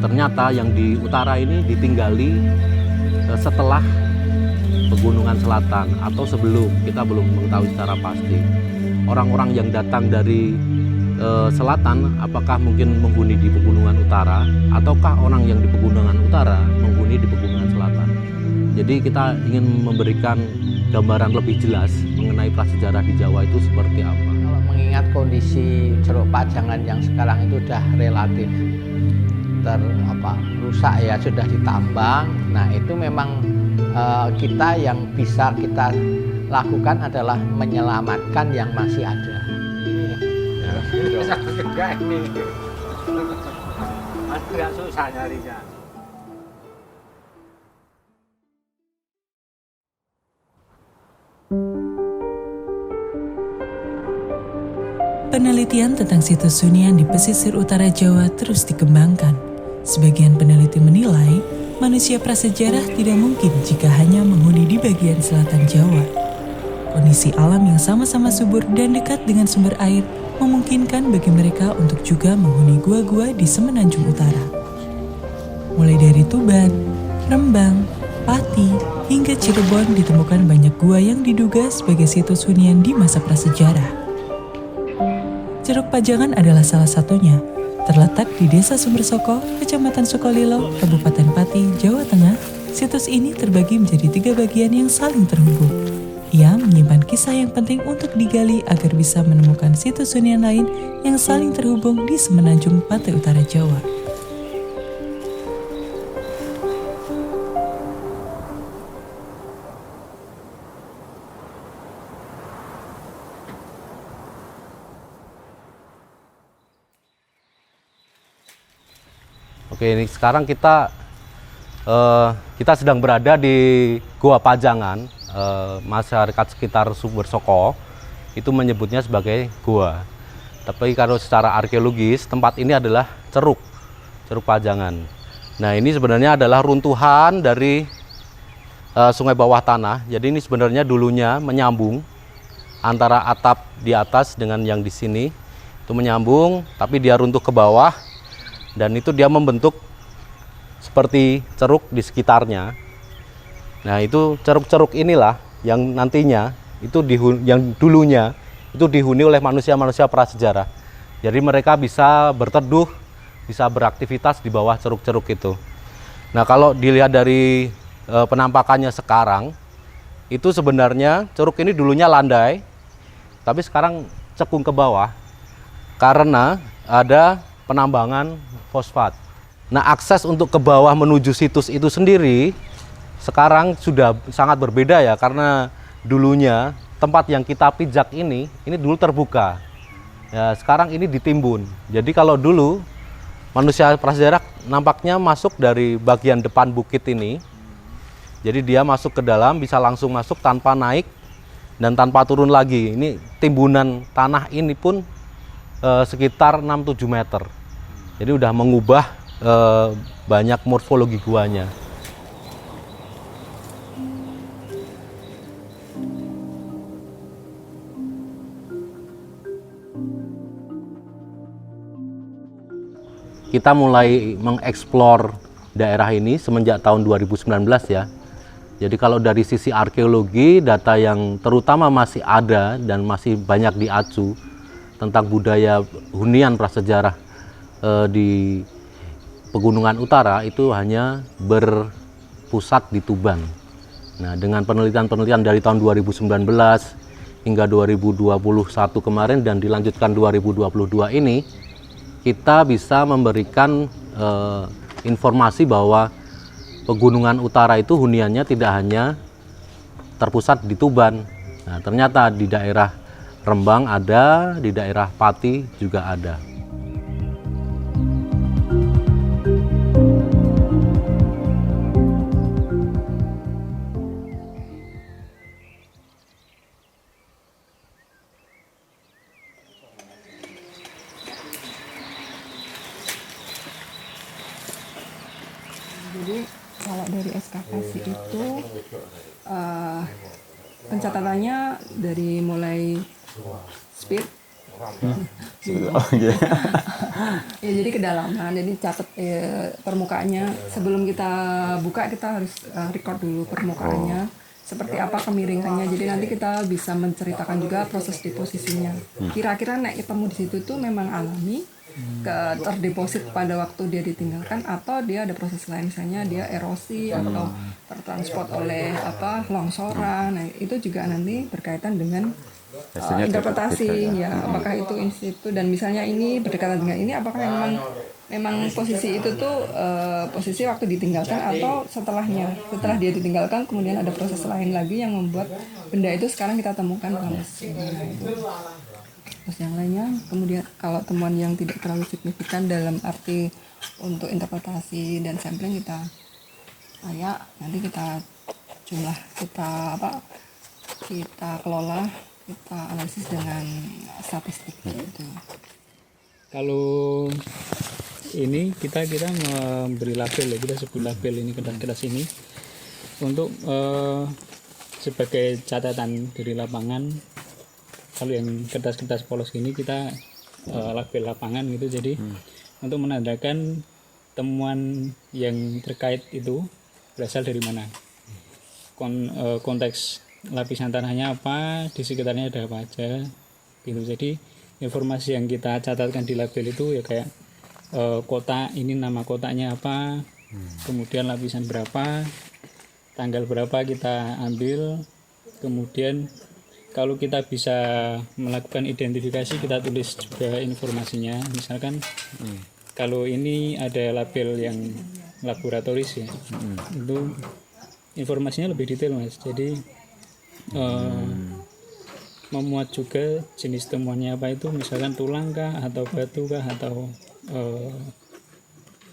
ternyata yang di utara ini ditinggali setelah pegunungan selatan atau sebelum, kita belum mengetahui secara pasti. Orang-orang yang datang dari selatan apakah mungkin menghuni di pegunungan utara ataukah orang yang di pegunungan utara menghuni di pegunungan selatan. Jadi kita ingin memberikan gambaran lebih jelas mengenai prasejarah di Jawa itu seperti apa. Kalau mengingat kondisi Ceruk Pajangan yang sekarang itu sudah relatif rusak ya, sudah ditambang. Nah itu memang kita yang bisa kita lakukan adalah menyelamatkan yang masih ada. Agak susah nyarinya. Penelitian tentang situs hunian di pesisir utara Jawa terus dikembangkan. Sebagian peneliti menilai, manusia prasejarah tidak mungkin jika hanya menghuni di bagian selatan Jawa. Kondisi alam yang sama-sama subur dan dekat dengan sumber air memungkinkan bagi mereka untuk juga menghuni gua-gua di Semenanjung Utara. Mulai dari Tuban, Rembang, Pati, hingga Cirebon ditemukan banyak gua yang diduga sebagai situs hunian di masa prasejarah. Ceruk Pajangan adalah salah satunya, terletak di Desa Sumbersoko, Kecamatan Sukolilo, Kabupaten Pati, Jawa Tengah. Situs ini terbagi menjadi 3 bagian yang saling terhubung. Ia menyimpan kisah yang penting untuk digali agar bisa menemukan situs hunian lain yang saling terhubung di Semenanjung Pantai Utara Jawa. Oke, ini sekarang kita sedang berada di Gua Pajangan. Masyarakat sekitar Sumbersoko itu menyebutnya sebagai gua. Tapi kalau secara arkeologis tempat ini adalah Ceruk Pajangan. Nah, ini sebenarnya adalah runtuhan dari sungai bawah tanah. Jadi ini sebenarnya dulunya menyambung antara atap di atas dengan yang di sini. Itu menyambung, tapi dia runtuh ke bawah. Dan itu dia membentuk seperti ceruk di sekitarnya. Nah, itu ceruk-ceruk inilah yang nantinya yang dulunya itu dihuni oleh manusia-manusia prasejarah. Jadi mereka bisa berteduh, bisa beraktivitas di bawah ceruk-ceruk itu. Nah, kalau dilihat dari penampakannya sekarang, itu sebenarnya ceruk ini dulunya landai, tapi sekarang cekung ke bawah karena ada penambangan fosfat. Nah, akses untuk ke bawah menuju situs itu sendiri sekarang sudah sangat berbeda ya, karena dulunya tempat yang kita pijak ini dulu terbuka. Ya, sekarang ini ditimbun. Jadi kalau dulu manusia prasejarah nampaknya masuk dari bagian depan bukit ini. Jadi dia masuk ke dalam, bisa langsung masuk tanpa naik dan tanpa turun lagi. Ini timbunan tanah ini pun sekitar 6-7 meter. Jadi udah mengubah banyak morfologi guanya. Kita mulai mengeksplor daerah ini semenjak tahun 2019 ya. Jadi kalau dari sisi arkeologi, data yang terutama masih ada dan masih banyak diacu tentang budaya hunian prasejarah di Pegunungan Utara itu hanya berpusat di Tuban. Nah, dengan penelitian-penelitian dari tahun 2019 hingga 2021 kemarin dan dilanjutkan 2022 ini, kita bisa memberikan informasi bahwa Pegunungan Utara itu huniannya tidak hanya terpusat di Tuban. Nah, ternyata di daerah Rembang ada, di daerah Pati juga ada. Jadi kalau dari ekskavasi itu pencatatannya dari mulai speed Oh iya. Ya jadi kedalaman, jadi catat permukaannya sebelum kita buka kita harus record dulu permukaannya seperti apa kemiringannya. Jadi nanti kita bisa menceritakan juga proses deposisinya. Kira-kira nek ketemu di situ tuh memang alami, terdeposit pada waktu dia ditinggalkan atau dia ada proses lain, misalnya dia erosi atau tertransport oleh longsoran. Nah itu juga nanti berkaitan dengan interpretasi ya, apakah itu institu dan misalnya ini berdekatan dengan ini, apakah memang posisi itu tuh posisi waktu ditinggalkan atau setelah dia ditinggalkan kemudian ada proses lain lagi yang membuat benda itu sekarang kita temukan dalam sejarah itu. Terus yang lainnya kemudian kalau temuan yang tidak terlalu signifikan dalam arti untuk interpretasi dan sampling kita nanti kita jumlah kita kelola, kita analisis dengan statistik gitu. Kalau ini kita memberi label ya, kita sebut label ini kertas-kertas ini untuk sebagai catatan dari lapangan. Kalau yang kertas-kertas polos ini kita label lapangan gitu, jadi untuk menandakan temuan yang terkait itu berasal dari mana, konteks lapisan tanahnya apa, di sekitarnya ada apa aja gitu. Jadi informasi yang kita catatkan di label itu ya kayak kota ini, nama kotanya apa, kemudian lapisan berapa, tanggal berapa kita ambil, kemudian kalau kita bisa melakukan identifikasi kita tulis juga informasinya. Misalkan kalau ini ada label yang laboratoris ya, itu informasinya lebih detail Mas. Jadi memuat juga jenis temuannya apa itu, misalkan tulang kah atau batu kah atau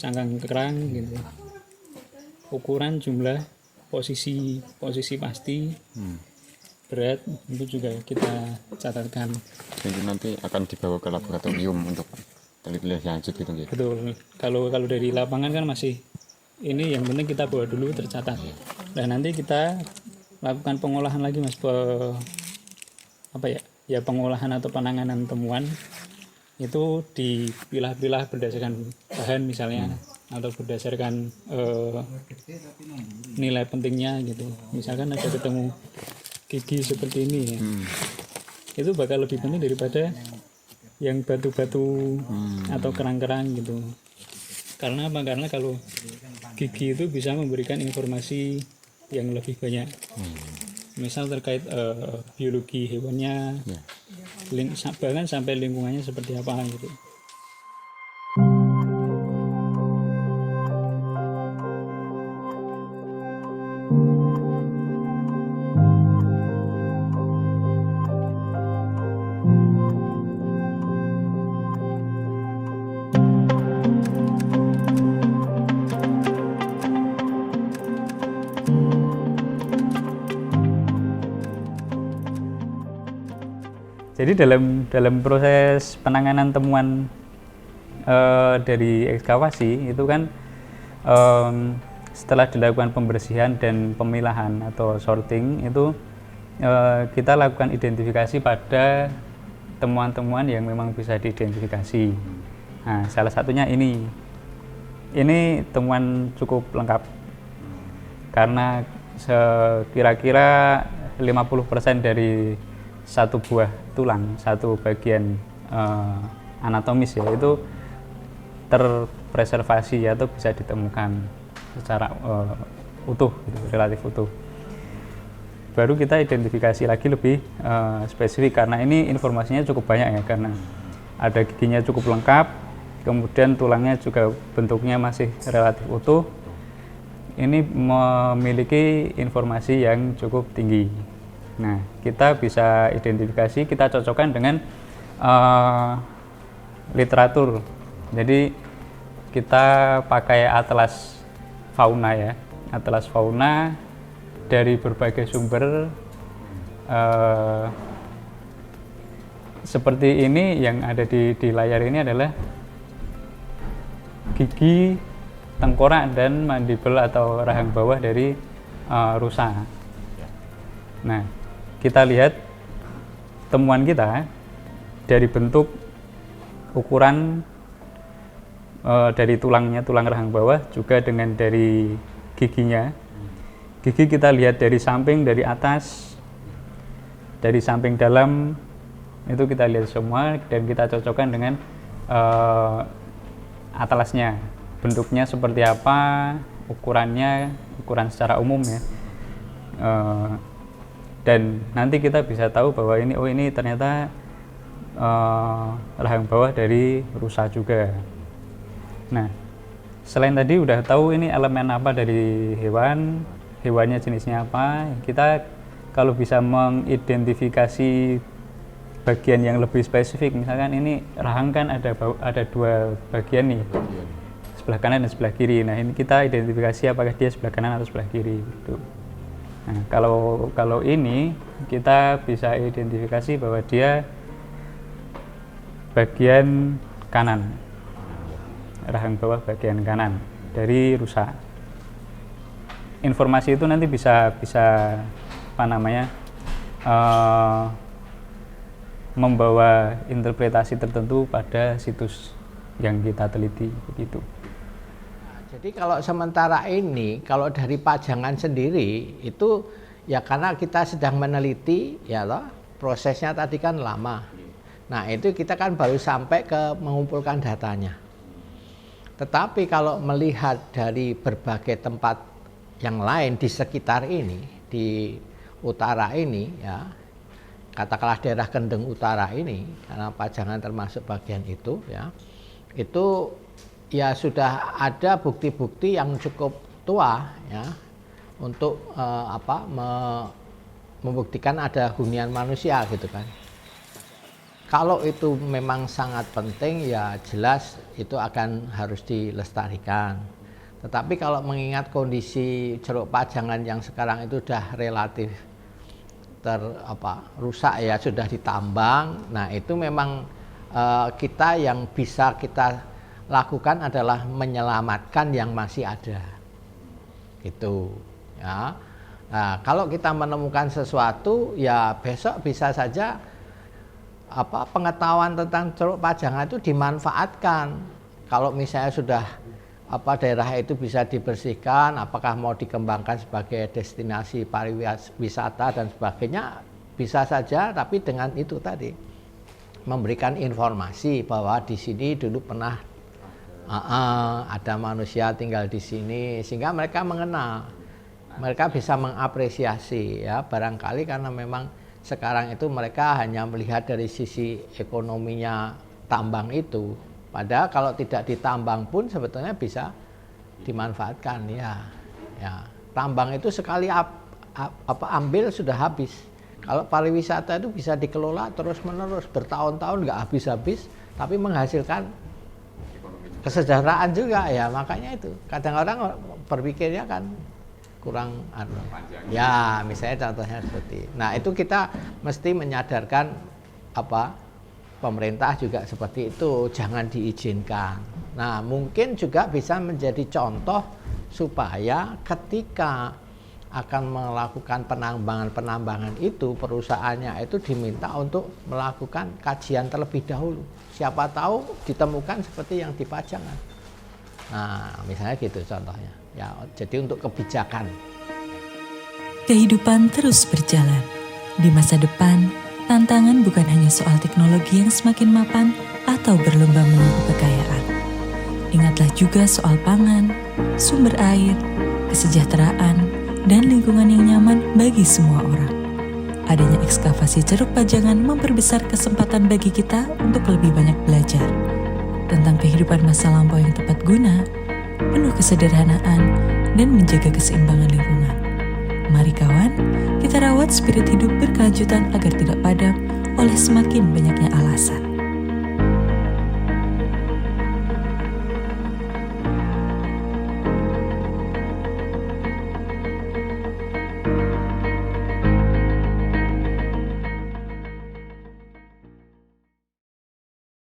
cangkang kerang gitu, ukuran, jumlah, posisi pasti, berat, itu juga kita catatkan. Jadi nanti akan dibawa ke laboratorium untuk penelitian lanjut gitu ya. Betul. Kalau dari lapangan kan masih ini, yang penting kita bawa dulu tercatat. Dan nanti kita lakukan pengolahan lagi Mas, pengolahan atau penanganan temuan itu dipilah-pilah berdasarkan bahan misalnya, atau berdasarkan nilai pentingnya gitu. Misalkan ada ketemu gigi seperti ini ya, itu bakal lebih penting daripada yang batu-batu atau kerang-kerang gitu. Karena apa? Karena kalau gigi itu bisa memberikan informasi yang lebih banyak, misal terkait biologi hewannya, bahkan sampai lingkungannya seperti apa gitu. Jadi dalam proses penanganan temuan dari ekskavasi itu kan setelah dilakukan pembersihan dan pemilahan atau sorting itu kita lakukan identifikasi pada temuan-temuan yang memang bisa diidentifikasi. Nah, salah satunya ini temuan cukup lengkap karena kira-kira 50% dari satu buah tulang, satu bagian anatomis ya, itu terpreservasi atau bisa ditemukan secara utuh gitu, relatif utuh. Baru kita identifikasi lagi lebih spesifik karena ini informasinya cukup banyak ya, karena ada giginya cukup lengkap, kemudian tulangnya juga bentuknya masih relatif utuh. Ini memiliki informasi yang cukup tinggi. Nah, kita bisa identifikasi, kita cocokkan dengan literatur. Jadi kita pakai atlas fauna ya, atlas fauna dari berbagai sumber. Seperti ini yang ada di layar ini adalah gigi, tengkorak dan mandibel atau rahang bawah dari rusa. Nah, kita lihat temuan kita dari bentuk ukuran dari tulangnya, tulang rahang bawah, juga dengan dari giginya. Gigi kita lihat dari samping, dari atas, dari samping dalam, itu kita lihat semua dan kita cocokkan dengan atlasnya, bentuknya seperti apa, ukurannya, ukuran secara umum ya. Dan nanti kita bisa tahu bahwa ini ternyata rahang bawah dari rusa juga. Nah, selain tadi udah tahu ini elemen apa dari hewan, hewannya jenisnya apa, kita kalau bisa mengidentifikasi bagian yang lebih spesifik, misalkan ini rahang kan ada dua bagian nih, sebelah kanan dan sebelah kiri. Nah, ini kita identifikasi apakah dia sebelah kanan atau sebelah kiri gitu. Nah, kalau ini kita bisa identifikasi bahwa dia bagian kanan, rahang bawah bagian kanan dari rusa. Informasi itu nanti bisa apa namanya membawa interpretasi tertentu pada situs yang kita teliti begitu. Jadi kalau sementara ini, kalau dari pajangan sendiri itu ya karena kita sedang meneliti ya loh, prosesnya tadi kan lama. Nah itu kita kan baru sampai ke mengumpulkan datanya. Tetapi kalau melihat dari berbagai tempat yang lain di sekitar ini, di utara ini ya, katakanlah daerah Kendeng Utara ini, karena pajangan termasuk bagian itu ya, itu ya sudah ada bukti-bukti yang cukup tua ya untuk membuktikan ada hunian manusia gitu kan. Kalau itu memang sangat penting ya jelas itu akan harus dilestarikan. Tetapi kalau mengingat kondisi Ceruk Pajangan yang sekarang itu sudah relatif rusak ya, sudah ditambang. Nah, itu memang kita yang bisa kita lakukan adalah menyelamatkan yang masih ada. Gitu ya. Nah, kalau kita menemukan sesuatu ya besok bisa saja pengetahuan tentang Ceruk Pajangan itu dimanfaatkan. Kalau misalnya sudah daerah itu bisa dibersihkan, apakah mau dikembangkan sebagai destinasi pariwisata dan sebagainya, bisa saja, tapi dengan itu tadi memberikan informasi bahwa di sini dulu pernah ada manusia tinggal di sini, sehingga mereka mengenal, mereka bisa mengapresiasi ya, barangkali karena memang sekarang itu mereka hanya melihat dari sisi ekonominya tambang itu. Padahal kalau tidak ditambang pun sebetulnya bisa dimanfaatkan ya. Tambang itu sekali ambil sudah habis. Kalau pariwisata itu bisa dikelola terus-menerus bertahun-tahun nggak habis-habis, tapi menghasilkan kesejahteraan juga ya. Makanya itu kadang orang berpikirnya kan kurang ya, misalnya contohnya seperti. Nah, itu kita mesti menyadarkan pemerintah juga seperti itu, jangan diizinkan. Nah, mungkin juga bisa menjadi contoh supaya ketika akan melakukan penambangan itu, perusahaannya itu diminta untuk melakukan kajian terlebih dahulu. Siapa tahu ditemukan seperti yang di Pajangan. Nah, misalnya gitu contohnya. Ya, jadi untuk kebijakan. Kehidupan terus berjalan. Di masa depan, tantangan bukan hanya soal teknologi yang semakin mapan atau berlomba menumbuh kekayaan. Ingatlah juga soal pangan, sumber air, kesejahteraan, dan lingkungan yang nyaman bagi semua orang. Adanya ekskavasi Ceruk Pajangan memperbesar kesempatan bagi kita untuk lebih banyak belajar tentang kehidupan masa lampau yang tepat guna, penuh kesederhanaan, dan menjaga keseimbangan lingkungan. Mari kawan, kita rawat spirit hidup berkelanjutan agar tidak padam oleh semakin banyaknya alasan.